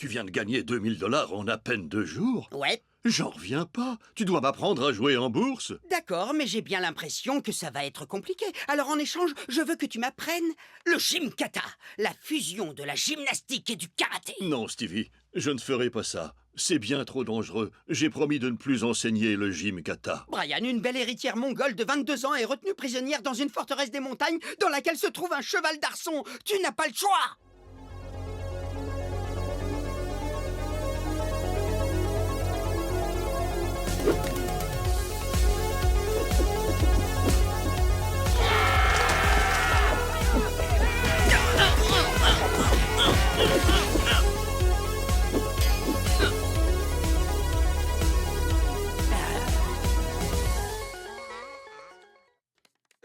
Tu viens de gagner 2000 $ en à peine 2 jours? Ouais, J'en reviens pas. Tu dois m'apprendre à jouer en bourse. d'accord, mais j'ai bien l'impression que ça va être compliqué. Alors en échange, je veux que tu m'apprennes le Gymkata, la fusion de la gymnastique et du karaté. Non, Stevie, je ne ferai pas ça. C'est bien trop dangereux. J'ai promis de ne plus enseigner le Gymkata. Brian, une belle héritière mongole de 22 ans est retenue prisonnière dans une forteresse des montagnes dans laquelle se trouve un cheval d'arçon. Tu n'as pas le choix!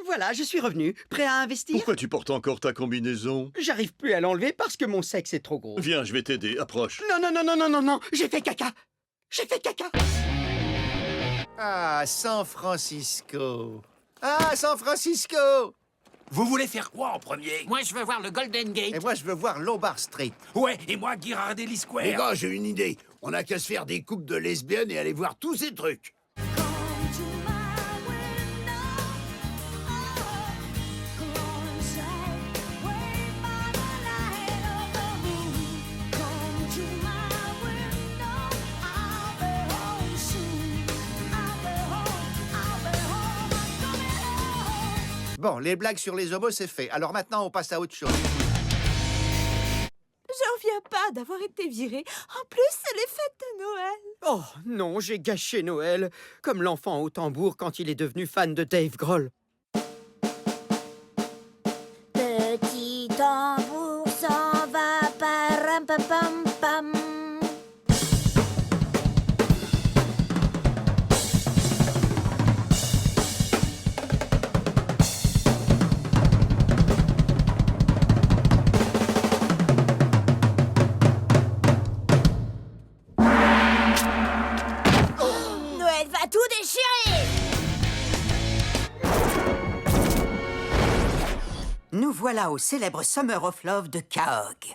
Voilà, je suis revenu. Prêt à investir? Pourquoi tu portes encore ta combinaison? J'arrive plus à l'enlever parce que mon sexe est trop gros. Viens, je vais t'aider. Approche. Non, non, non, non, non, non, non, j'ai fait caca. J'ai fait caca. Ah, San Francisco. Ah, San Francisco. Vous voulez faire quoi en premier? Moi, je veux voir le Golden Gate. Et moi, je veux voir Lombard Street. Ouais, et moi Girardelli Square. Les gars, j'ai une idée. On n'a qu'à se faire des couples de lesbiennes et aller voir tous ces trucs. Bon, les blagues sur les homos, c'est fait. Alors maintenant, on passe à autre chose. J'en reviens pas d'avoir été virée. En plus, c'est les fêtes de Noël. Oh non, j'ai gâché Noël, comme l'enfant au tambour quand il est devenu fan de Dave Grohl. Petit tambour s'en va, param pam pam pam. Noël va tout déchirer. Nous voilà au célèbre Summer of Love de Kaog. Tu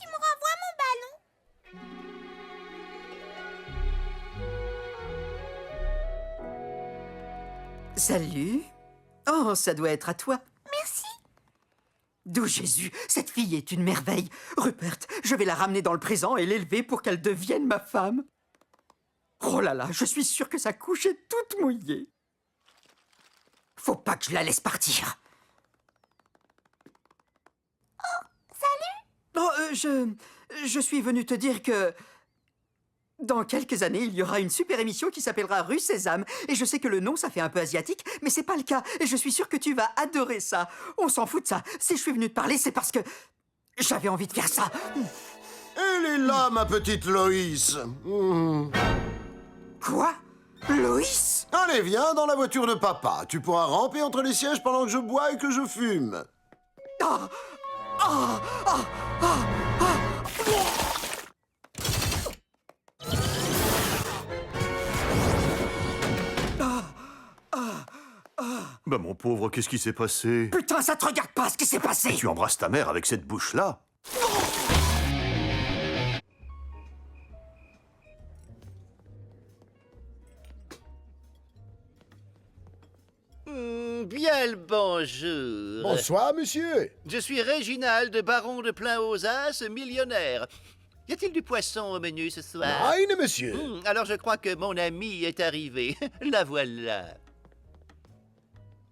me renvoies mon ballon? Salut. Oh, ça doit être à toi. Merci. D'où Jésus, cette fille est une merveille. Rupert, je vais la ramener dans le présent et l'élever pour qu'elle devienne ma femme. Oh là là, je suis sûre que sa couche est toute mouillée. Faut pas que je la laisse partir. Salut. Oh, je suis venu te dire que... Dans quelques années, il y aura une super émission qui s'appellera Rue Sésame. Et je sais que le nom, ça fait un peu asiatique, mais c'est pas le cas. Et je suis sûre que tu vas adorer ça. On s'en fout de ça. Si je suis venu te parler, c'est parce que... j'avais envie de faire ça. Elle est là, ma petite Loïs. Quoi? Loïs? Allez, viens dans la voiture de papa. Tu pourras ramper entre les sièges pendant que je bois et que je fume. Ah! Ah! Ah! Ah! Bah mon pauvre, qu'est-ce qui s'est passé? Putain, ça te regarde pas ce qui s'est passé! Tu embrasses ta mère avec cette bouche-là? Bien le bonjour. Bonsoir, monsieur. Je suis Réginald, baron de Plain-aux-As, millionnaire. Y a-t-il du poisson au menu ce soir? Nein, monsieur. Alors je crois que mon ami est arrivé. La voilà.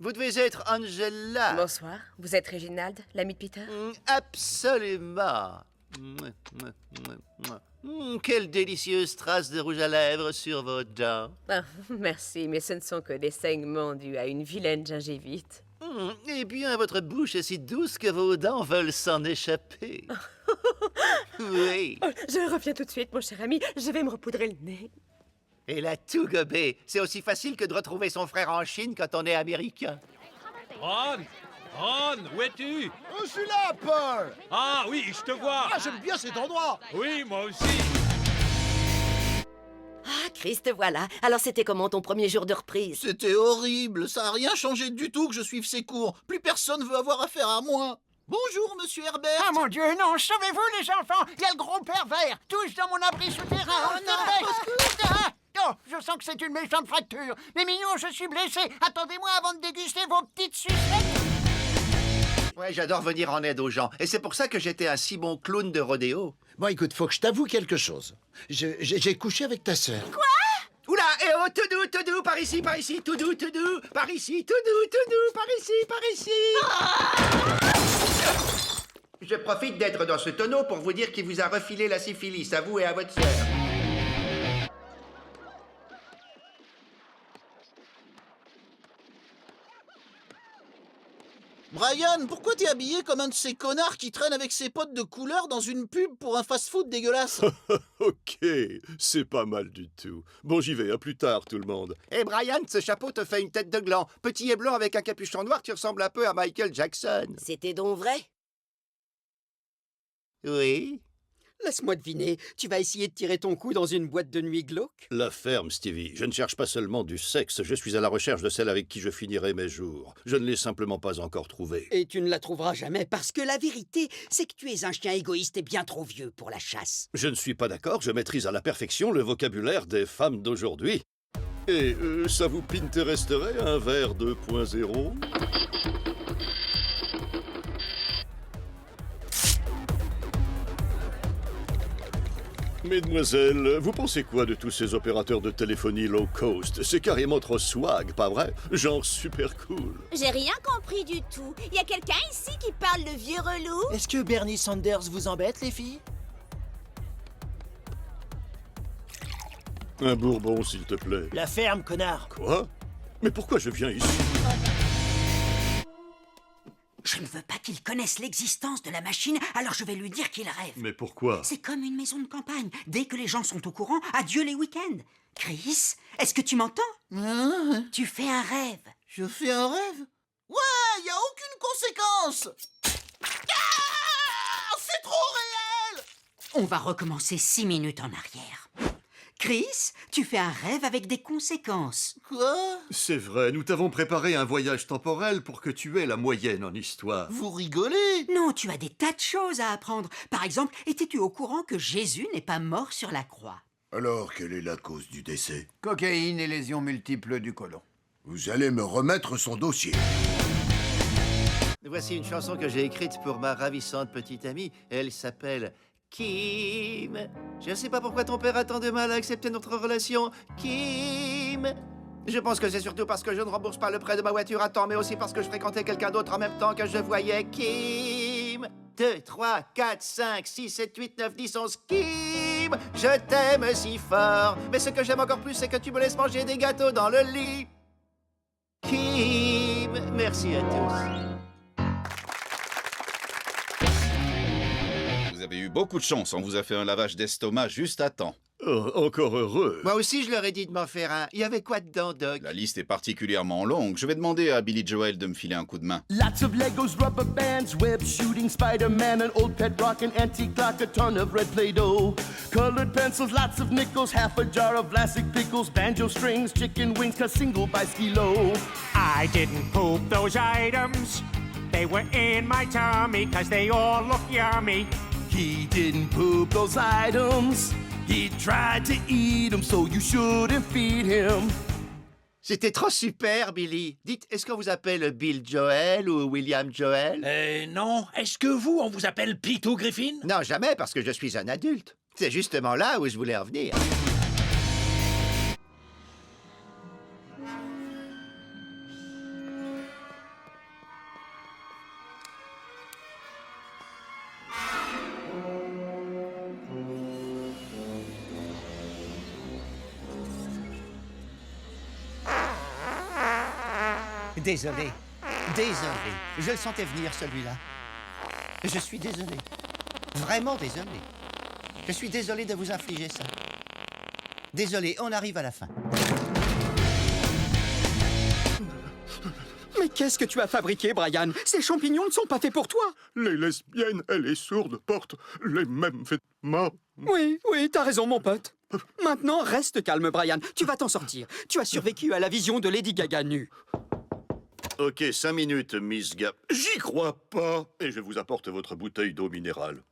Vous devez être Angela. Bonsoir, vous êtes Réginald, l'ami de Peter? Absolument. Quelle délicieuse trace de rouge à lèvres sur vos dents. Ah, merci, mais ce ne sont que des saignements dus à une vilaine gingivite. Eh bien, votre bouche est si douce que vos dents veulent s'en échapper. Oui. Oh, je reviens tout de suite, mon cher ami, je vais me repoudrer le nez. Elle a tout gobé. C'est aussi facile que de retrouver son frère en Chine quand on est américain. Ron! Ron, où es-tu? Je suis là, Paul. Ah oui, je te vois! Ah, j'aime bien cet endroit. Oui, moi aussi! Ah, Chris, te voilà. Alors c'était comment ton premier jour de reprise? C'était horrible, ça n'a rien changé du tout que je suive ces cours. Plus personne veut avoir affaire à moi. Bonjour, monsieur Herbert. Ah mon Dieu, non, sauvez-vous les enfants. Il y a le gros pervers, tous dans mon abri souterrain. Oh, je sens que c'est une méchante fracture. Mais mignon, je suis blessé. Attendez-moi avant de déguster vos petites sucettes. Ouais, j'adore venir en aide aux gens. Et c'est pour ça que j'étais un si bon clown de rodéo. Bon, écoute, faut que je t'avoue quelque chose. J'ai couché avec ta sœur. Quoi? Oula, oh, tout doux, par ici, tout doux, par ici, tout doux, par ici. Je profite d'être dans ce tonneau pour vous dire qu'il vous a refilé la syphilis, à vous et à votre sœur. Brian, pourquoi t'es habillé comme un de ces connards qui traînent avec ses potes de couleur dans une pub pour un fast-food dégueulasse? Ok, c'est pas mal du tout. Bon, j'y vais, à plus tard tout le monde. Eh Brian, ce chapeau te fait une tête de gland. Petit et blanc avec un capuchon noir, tu ressembles un peu à Michael Jackson. C'était donc vrai? Oui. Laisse-moi deviner, tu vas essayer de tirer ton coup dans une boîte de nuit glauque? La ferme, Stevie. Je ne cherche pas seulement du sexe, je suis à la recherche de celle avec qui je finirai mes jours. Je ne l'ai simplement pas encore trouvée. Et tu ne la trouveras jamais, parce que la vérité, c'est que tu es un chien égoïste et bien trop vieux pour la chasse. Je ne suis pas d'accord, je maîtrise à la perfection le vocabulaire des femmes d'aujourd'hui. Et ça vous pinteresterait un verre 2.0? Mesdemoiselles, vous pensez quoi de tous ces opérateurs de téléphonie low cost? C'est carrément trop swag, pas vrai? Genre super cool. J'ai rien compris du tout. Y a quelqu'un ici qui parle le vieux relou? Est-ce que Bernie Sanders vous embête, les filles? Un bourbon, s'il te plaît. La ferme, connard. Quoi? Mais pourquoi je viens ici? Je ne veux pas qu'il connaisse l'existence de la machine, alors je vais lui dire qu'il rêve. Mais pourquoi? C'est comme une maison de campagne. Dès que les gens sont au courant, adieu les week-ends. Chris, est-ce que tu m'entends? Tu fais un rêve. Je fais un rêve? Ouais, y a aucune conséquence. Ah, c'est trop réel. On va recommencer 6 minutes en arrière. Chris, tu fais un rêve avec des conséquences. Quoi? C'est vrai, nous t'avons préparé un voyage temporel pour que tu aies la moyenne en histoire. Vous rigolez? Non, tu as des tas de choses à apprendre. Par exemple, étais-tu au courant que Jésus n'est pas mort sur la croix? Alors, quelle est la cause du décès? Cocaïne et lésions multiples du côlon. Vous allez me remettre son dossier. Voici une chanson que j'ai écrite pour ma ravissante petite amie. Elle s'appelle Kim. Je ne sais pas pourquoi ton père a tant de mal à accepter notre relation. Kim. Je pense que c'est surtout parce que je ne rembourse pas le prêt de ma voiture à temps, mais aussi parce que je fréquentais quelqu'un d'autre en même temps que je voyais Kim. 2, 3, 4, 5, 6, 7, 8, 9, 10, 11, Kim. Je t'aime si fort. Mais ce que j'aime encore plus, c'est que tu me laisses manger des gâteaux dans le lit. Kim. Merci à tous. Vous avez eu beaucoup de chance, on vous a fait un lavage d'estomac juste à temps. Oh, encore heureux. Moi aussi, je leur ai dit de m'en faire un. Il y avait quoi dedans, Doc? La liste est particulièrement longue. Je vais demander à Billy Joel de me filer un coup de main. Lots of Legos, rubber bands, web shooting, Spider-Man, an old pet rock, an antique clock, a ton of red Play-Doh. Colored pencils, lots of nickels, half a jar of Vlasic pickles, banjo strings, chicken wings, cut single by Skilo. I didn't poop those items. They were in my tummy because they all look yummy. He didn't poop those items. He tried to eat them, so you shouldn't feed him. C'était trop super, Billy. Dites, est-ce qu'on vous appelle Bill Joel ou William Joel? Non. Est-ce que vous, on vous appelle Pitou Griffin? Non, jamais, parce que je suis un adulte. C'est justement là où je voulais en venir. Désolé. Je le sentais venir, celui-là. Je suis désolé. Vraiment désolé. Je suis désolé de vous infliger ça. Désolé, on arrive à la fin. Mais qu'est-ce que tu as fabriqué, Brian? Ces champignons ne sont pas faits pour toi. Les lesbiennes et les sourdes portent les mêmes vêtements. Oui, t'as raison, mon pote. Maintenant, reste calme, Brian. Tu vas t'en sortir. Tu as survécu à la vision de Lady Gaga nue. Ok, 5 minutes, Miss Gap. J'y crois pas. Et je vous apporte votre bouteille d'eau minérale.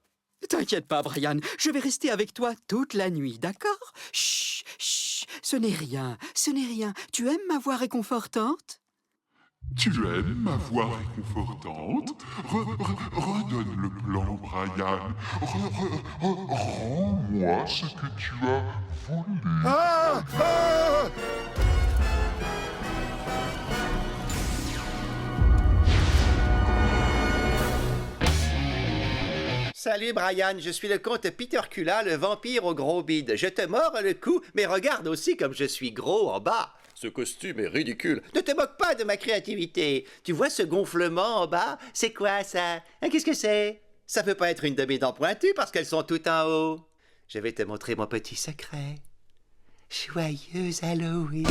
T'inquiète pas, Brian. Je vais rester avec toi toute la nuit, d'accord? Chut, chut. Ce n'est rien. Ce n'est rien. Tu aimes ma voix réconfortante? Tu aimes ma voix réconfortante? Redonne le plan, Brian. Rends-moi ce que tu as volé. Ah! Ah! Salut Brian, je suis le comte Peter Cula, le vampire au gros bide. Je te mords le cou, mais regarde aussi comme je suis gros en bas. Ce costume est ridicule. Ne te moque pas de ma créativité. Tu vois ce gonflement en bas? C'est quoi ça? Hein, qu'est-ce que c'est? Ça peut pas être une de mes dents pointues parce qu'elles sont toutes en haut. Je vais te montrer mon petit secret. Joyeux Halloween.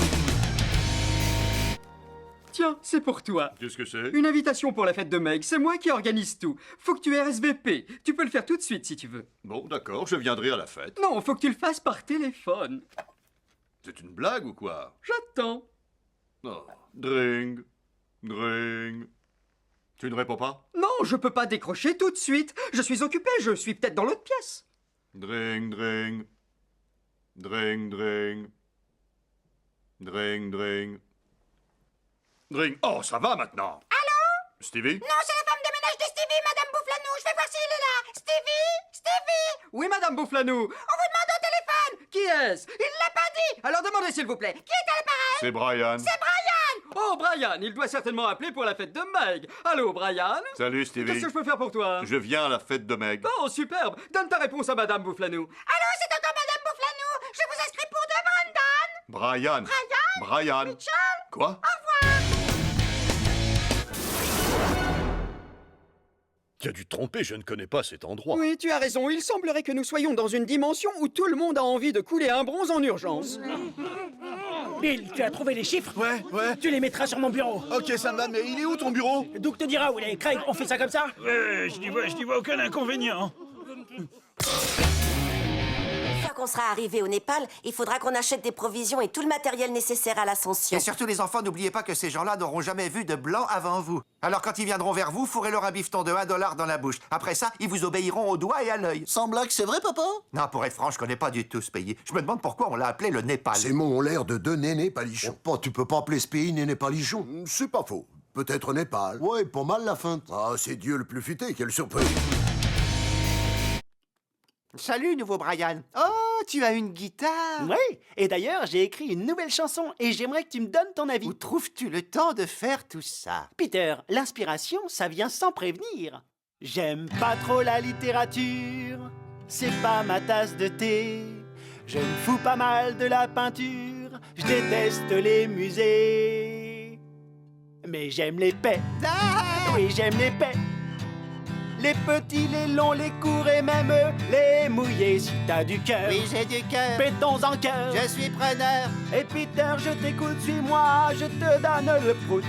Tiens, c'est pour toi. Qu'est-ce que c'est? Une invitation pour la fête de Meg. C'est moi qui organise tout. Faut que tu RSVP. Tu peux le faire tout de suite si tu veux. Bon, d'accord, je viendrai à la fête. Non, faut que tu le fasses par téléphone. C'est une blague ou quoi? J'attends. Oh, dring, dring. Tu ne réponds pas? Non, je peux pas décrocher tout de suite. Je suis occupé, je suis peut-être dans l'autre pièce. Dring, dring. Dring, dring. Dring, dring. Dring. Oh, ça va maintenant. Allô? Stevie? Non, c'est la femme de ménage de Stevie, Madame Bouflanou. Je vais voir s'il est là. Stevie? Stevie? Oui, Madame Bouflanou. On vous demande au téléphone. Qui est-ce? Il l'a pas dit. Alors demandez s'il vous plaît. Qui est à l'appareil? C'est Brian. C'est Brian. Oh, Brian, il doit certainement appeler pour la fête de Meg. Allô, Brian? Salut, Stevie. Qu'est-ce que je peux faire pour toi? Je viens à la fête de Meg. Oh, superbe. Donne ta réponse à Madame Bouflanou. Allô, c'est encore Madame Bouflanou. Je vous inscris pour deux, Brandon. Brian. Brian? Brian. Mitchell? Quoi? Au revoir. Tu as dû te tromper, je ne connais pas cet endroit. Oui, tu as raison. Il semblerait que nous soyons dans une dimension où tout le monde a envie de couler un bronze en urgence. Bill, tu as trouvé les chiffres? Ouais. Tu les mettras sur mon bureau. Ok, ça me va, mais il est où ton bureau? Doug te dira où il est. Craig, on fait ça comme ça? Je n'y vois aucun inconvénient. Une fois qu'on sera arrivé au Népal, il faudra qu'on achète des provisions et tout le matériel nécessaire à l'ascension. Et surtout, les enfants, n'oubliez pas que ces gens-là n'auront jamais vu de blanc avant vous. Alors, quand ils viendront vers vous, fourrez-leur un bifton de $1 dans la bouche. Après ça, ils vous obéiront au doigt et à l'œil. Sans blague, c'est vrai, papa? Non, pour être franc, je connais pas du tout ce pays. Je me demande pourquoi on l'a appelé le Népal. Ces mots ont l'air de deux nénés palichons. Oh, tu peux pas appeler ce pays néné palichon. C'est pas faux. Peut-être Népal. Ouais, pas mal la feinte. Ah, c'est Dieu le plus futé, quelle surprise. Salut, nouveau Brian. Oh, tu as une guitare. Oui, et d'ailleurs, j'ai écrit une nouvelle chanson et j'aimerais que tu me donnes ton avis. Où trouves-tu le temps de faire tout ça? Peter, l'inspiration, ça vient sans prévenir. J'aime pas trop la littérature, c'est pas ma tasse de thé. Je me fous pas mal de la peinture, je déteste les musées. Mais j'aime les paix, oui j'aime les paix. Les petits, les longs, les courts et même les mouillés. Si t'as du cœur, Oui, j'ai du cœur. pétons en cœur. Je suis preneur. Et Peter, je t'écoute, suis-moi, je te donne le prout.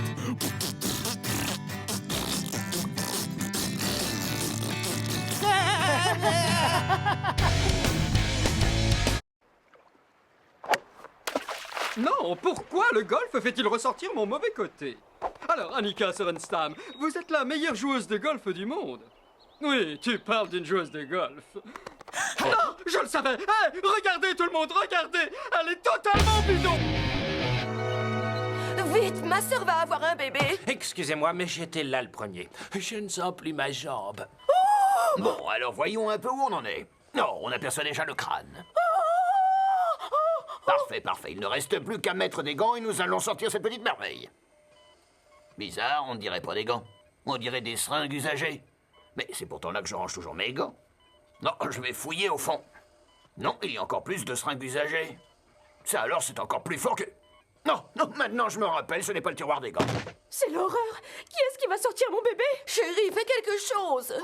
Non, pourquoi le golf fait-il ressortir mon mauvais côté? Alors, Annika Sorenstam, vous êtes la meilleure joueuse de golf du monde. Oui, tu parles d'une joueuse de golf. Non, je le savais. Hey, regardez tout le monde, regardez. Elle est totalement bidon. Vite, ma sœur va avoir un bébé. Excusez-moi, mais j'étais là le premier. Je ne sens plus ma jambe. Bon, alors voyons un peu où on en est. Non, on aperçoit déjà le crâne. Parfait, parfait. Il ne reste plus qu'à mettre des gants et nous allons sortir cette petite merveille. Bizarre, on ne dirait pas des gants. On dirait des seringues usagées. Mais c'est pourtant là que je range toujours mes gants. Non, je vais fouiller au fond. Non, il y a encore plus de seringues usagées. Ça alors, c'est encore plus fort que... Non, non, maintenant je me rappelle, ce n'est pas le tiroir des gants. C'est l'horreur. Qui est-ce qui va sortir mon bébé? Chérie, fais quelque chose.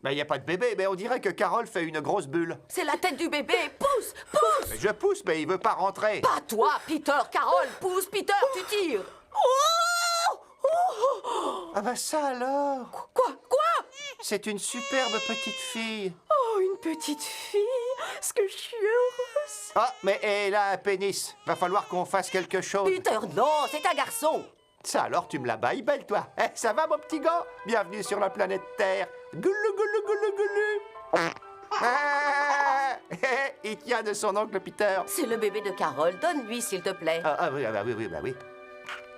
Ben, y a pas de bébé, mais on dirait que Carole fait une grosse bulle. C'est la tête du bébé. Pousse, pousse. Mais je pousse, mais il veut pas rentrer. Pas toi, Peter. Carole, pousse, Peter, tu tires. Ah bah ça alors. Quoi? C'est une superbe petite fille. Oh, une petite fille. Ce que je suis heureuse. Ah, mais elle a un pénis. Va falloir qu'on fasse quelque chose. Peter, non, c'est un garçon. Ça alors, tu me la bailles belle, toi. Eh, ça va, mon petit gars? Bienvenue sur la planète Terre. Goulou, goulou, goulou, goulou. Ah, il tient de son oncle Peter. C'est le bébé de Carole. Donne-lui, s'il te plaît. Oui.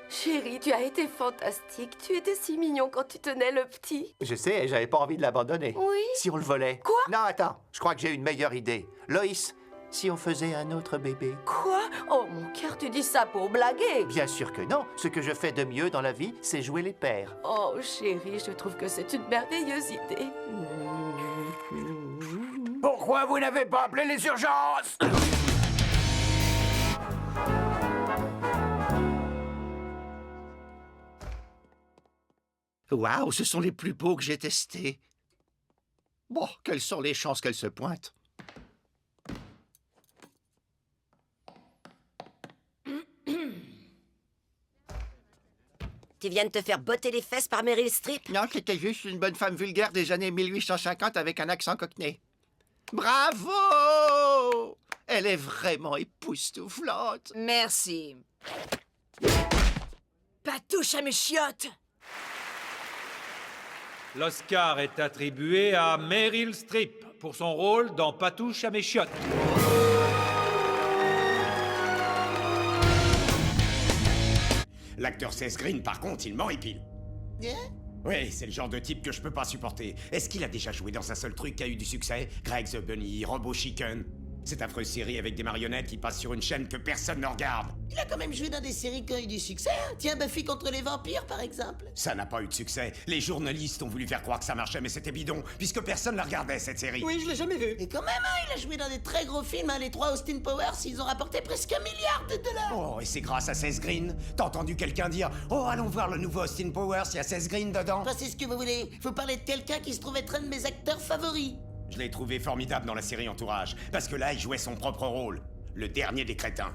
Chérie, tu as été fantastique. Tu étais si mignon quand tu tenais le petit. Je sais, j'avais pas envie de l'abandonner. Oui. Si on le volait. Quoi? Non, attends, je crois que j'ai une meilleure idée. Loïs, si on faisait un autre bébé? Quoi? Oh, mon cœur, tu dis ça pour blaguer. Bien sûr que non. Ce que je fais de mieux dans la vie, c'est jouer les pères. Oh, chérie, je trouve que c'est une merveilleuse idée. Pourquoi vous n'avez pas appelé les urgences? Waouh, ce sont les plus beaux que j'ai testés. Bon, quelles sont les chances qu'elles se pointent? Tu viens de te faire botter les fesses par Meryl Streep? Non, c'était juste une bonne femme vulgaire des années 1850 avec un accent cockney. Bravo! Elle est vraiment époustouflante. Merci. Patouche à mes chiottes! L'Oscar est attribué à Meryl Streep pour son rôle dans Patouche à mes chiottes. L'acteur Seth Green, par contre, il m'horripile. Oui, c'est le genre de type que je peux pas supporter. Est-ce qu'il a déjà joué dans un seul truc qui a eu du succès? Greg the Bunny, Robot Chicken. Cette affreuse série avec des marionnettes qui passe sur une chaîne que personne ne regarde. Il a quand même joué dans des séries qui ont eu du succès. Hein. Tiens, Buffy contre les vampires, par exemple. Ça n'a pas eu de succès. Les journalistes ont voulu faire croire que ça marchait, mais c'était bidon, puisque personne la regardait, cette série. Oui, je l'ai jamais vu. Et quand même, hein, il a joué dans des très gros films. Hein. Les 3 Austin Powers, ils ont rapporté presque $1 milliard. Oh, et c'est grâce à Seth Green. T'as entendu quelqu'un dire « Oh, allons voir le nouveau Austin Powers, il y a Seth Green dedans ?» Enfin, c'est ce que vous voulez. Faut parler de quelqu'un qui se trouve être un de mes acteurs favoris. Je l'ai trouvé formidable dans la série Entourage, parce que là, il jouait son propre rôle. Le dernier des crétins.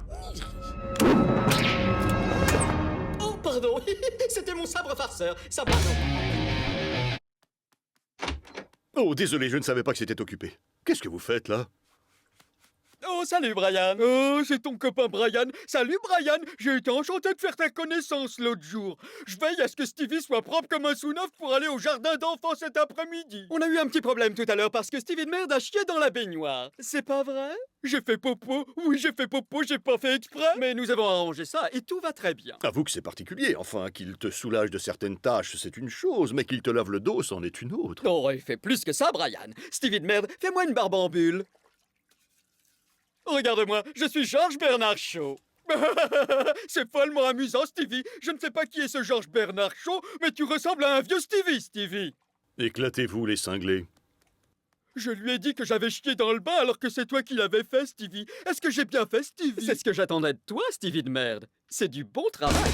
Oh, pardon. C'était mon sabre farceur. Ça, pardon. Oh, désolé, je ne savais pas que c'était occupé. Qu'est-ce que vous faites, là? Oh, salut, Brian. Oh, c'est ton copain Brian. Salut, Brian. J'ai été enchanté de faire ta connaissance l'autre jour. Je veille à ce que Stevie soit propre comme un sous-neuf pour aller au jardin d'enfants cet après-midi. On a eu un petit problème tout à l'heure parce que Stevie de merde a chié dans la baignoire. C'est pas vrai? J'ai fait popo. Oui, j'ai fait popo, j'ai pas fait exprès. Mais nous avons arrangé ça et tout va très bien. Avoue que c'est particulier. Enfin, qu'il te soulage de certaines tâches, c'est une chose, mais qu'il te lave le dos, c'en est une autre. Oh, il fait plus que ça, Brian. Stevie de merde, fais-moi une barbe en bulle. Regarde-moi, je suis Georges Bernard Shaw. C'est follement amusant, Stevie. Je ne sais pas qui est ce Georges Bernard Shaw, mais tu ressembles à un vieux Stevie, Stevie. Éclatez-vous, les cinglés. Je lui ai dit que j'avais chié dans le bain alors que c'est toi qui l'avais fait, Stevie. Est-ce que j'ai bien fait, Stevie? C'est ce que j'attendais de toi, Stevie de merde. C'est du bon travail.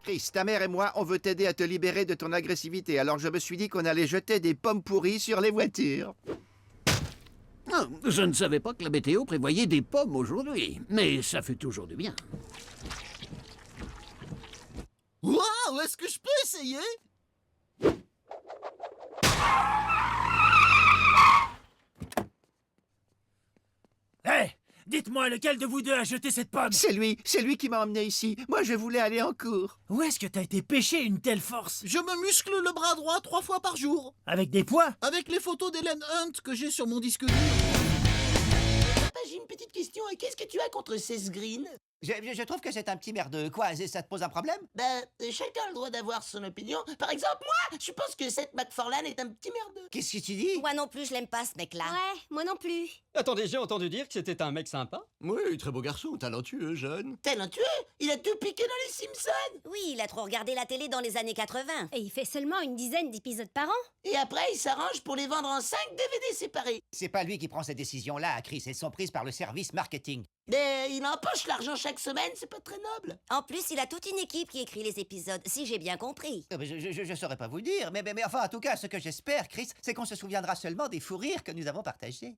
Chris, ta mère et moi, on veut t'aider à te libérer de ton agressivité, alors je me suis dit qu'on allait jeter des pommes pourries sur les voitures. Ah, je ne savais pas que la météo prévoyait des pommes aujourd'hui, mais ça fait toujours du bien. Waouh, est-ce que je peux essayer? Hé, dites-moi lequel de vous deux a jeté cette pomme? C'est lui qui m'a emmené ici. Moi, je voulais aller en cours. Où est-ce que t'as été pêcher une telle force? Je me muscle le bras droit 3 fois par jour. Avec des poids? Avec les photos d'Helen Hunt que j'ai sur mon disque dur. Papa, j'ai une petite question. Qu'est-ce que tu as contre Seth Green? Je trouve que c'est un petit merdeux. Quoi, ça te pose un problème? Ben, chacun a le droit d'avoir son opinion. Par exemple, moi, je pense que Seth MacFarlane est un petit merdeux. Qu'est-ce que tu dis? Moi non plus, je l'aime pas, ce mec-là. Ouais, moi non plus. Attendez, j'ai entendu dire que c'était un mec sympa. Oui, très beau garçon, talentueux, jeune. Talentueux? Il a tout piqué dans les Simpsons. Oui, il a trop regardé la télé dans les années 80. Et il fait seulement une dizaine d'épisodes par an. Et après, il s'arrange pour les vendre en 5 DVD séparés. C'est pas lui qui prend ces décisions-là, Chris. Elles sont prises par le service marketing. Mais il empoche l'argent chaque semaine, c'est pas très noble. En plus, il a toute une équipe qui écrit les épisodes, si j'ai bien compris. Je saurais pas vous dire, mais enfin, en tout cas, ce que j'espère, Chris, c'est qu'on se souviendra seulement des fous rires que nous avons partagés.